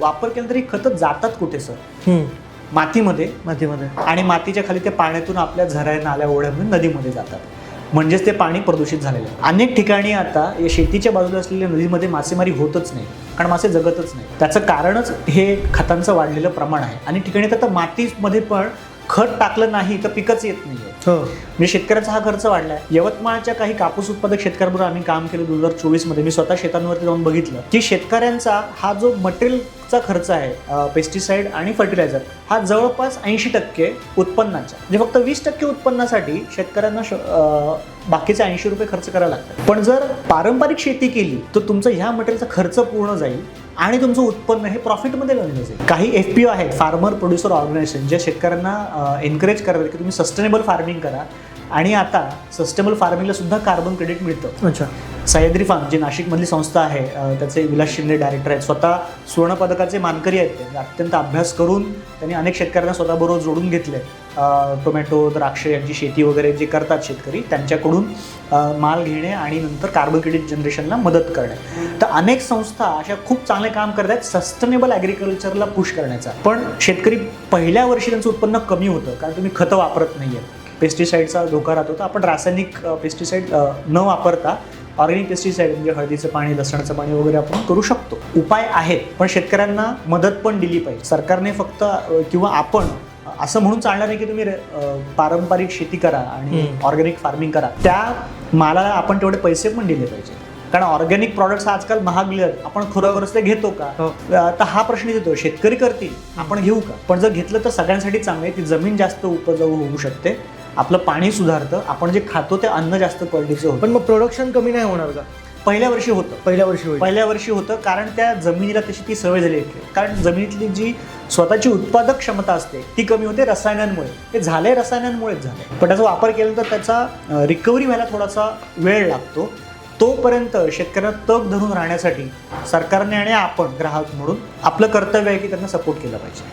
वापर केला तरी खतं जातात कुठे सर? मातीमध्ये आणि मातीच्या खाली ते पाण्यातून आपल्या झऱ्या नाल्या ओढ्यामधून नदीमध्ये जातात. म्हणजेच ते पाणी प्रदूषित झालेलं आहे. अनेक ठिकाणी आता या शेतीच्या बाजूला असलेल्या नदीमध्ये मासेमारी होतच नाही, कारण मासे जगतच नाही. त्याचं कारणच हे खतांचं वाढलेलं प्रमाण आहे. आणि ठिकाणी तर मातीमध्ये पण खत टाकलं नाही तर पिकच येत नाहीये. म्हणजे शेतकऱ्याचा हा खर्च वाढलाय. यवतमाळच्या काही कापूस उत्पादक शेतकऱ्यांबरोबर आम्ही काम केलं 2024 मध्ये. मी स्वतः शेतांवरती जाऊन बघितलं की शेतकऱ्यांचा हा जो मटेरियलचा खर्च आहे, पेस्टिसाइड आणि फर्टिलायझर, हा जवळपास 80% उत्पन्नाच्या, म्हणजे फक्त 20% उत्पन्नासाठी शेतकऱ्यांना बाकीचे 80 रुपये खर्च करायला लागतात. पण जर पारंपरिक शेती केली तर तुमचं ह्या मटेरियलचा खर्च पूर्ण जाईल आणि तुमचं उत्पन्न हे प्रॉफिटमध्ये गणलं जाईल. काही FPO आहेत, फार्मर प्रोड्युसर ऑर्गनायझेशन, जे शेतकऱ्यांना एनकरेज करतात की तुम्ही सस्टेनेबल फार्मिंग करा. आणि आता सस्टेनेबल फार्मिंगला सुद्धा कार्बन क्रेडिट मिळतं. अच्छा. सह्याद्री फार्म, जी नाशिकमधली संस्था आहे, त्याचे विलास शिंदे डायरेक्टर आहेत, स्वतः सुवर्णपदकाचे मानकरी आहेत. ते अत्यंत अभ्यास करून त्यांनी अनेक शेतकऱ्यांना स्वतःबरोबर जोडून घेतले. टोमॅटो, द्राक्ष यांची शेती वगैरे जे करतात शेतकरी, त्यांच्याकडून माल घेणे आणि नंतर कार्बन क्रेडिट जनरेशनला मदत करणे. तर अनेक संस्था अशा खूप चांगले काम करत आहेत सस्टेनेबल ॲग्रिकल्चरला पुश करण्याचा. पण शेतकरी पहिल्या वर्षी त्यांचं उत्पन्न कमी होतं, कारण तुम्ही खतं वापरत नाही आहे. पेस्टिसाईडचा धोका राहतो. तर आपण रासायनिक पेस्टिसाईड न वापरता ऑर्गॅनिक पेस्टिसाईड म्हणजे हळदीचं पाणी, लसणाचं पाणी वगैरे आपण करू शकतो. उपाय आहेत, पण शेतकऱ्यांना मदत पण दिली पाहिजे. सरकारने फक्त किंवा आपण असं म्हणून चालणार नाही की तुम्ही पारंपरिक शेती करा आणि ऑर्गॅनिक फार्मिंग करा. त्या मालाला आपण तेवढे पैसे पण दिले पाहिजे, कारण ऑर्गॅनिक प्रॉडक्ट्स आजकाल महागले आहेत. आपण खरोखरच ते घेतो का? तर हा प्रश्न येतो. शेतकरी करतील, आपण घेऊ का? पण जर घेतलं तर सगळ्यांसाठी चांगलं आहे. ती जमीन जास्त उपजाऊ होऊ शकते, आपलं पाणी सुधारतं, आपण जे खातो ते अन्न जास्त क्वालिटीचं होतं. पण मग प्रोडक्शन कमी नाही होणार का? पहिल्या वर्षी होतं. पहिल्या वर्षी होतं, कारण त्या जमिनीला तशी ती सवय झाली आहे. कारण जमिनीतली जी स्वतःची उत्पादक क्षमता असते ती कमी होते रसायनांमुळे. ते झाले रसायनांमुळेच झाले. पण त्याचा वापर केला तर त्याचा रिकव्हरी व्हायला थोडासा वेळ लागतो. तोपर्यंत शेतकऱ्यांना तग धरून राहण्यासाठी सरकारने आणि आपण ग्राहक म्हणून आपलं कर्तव्य आहे की त्यांना सपोर्ट केला पाहिजे.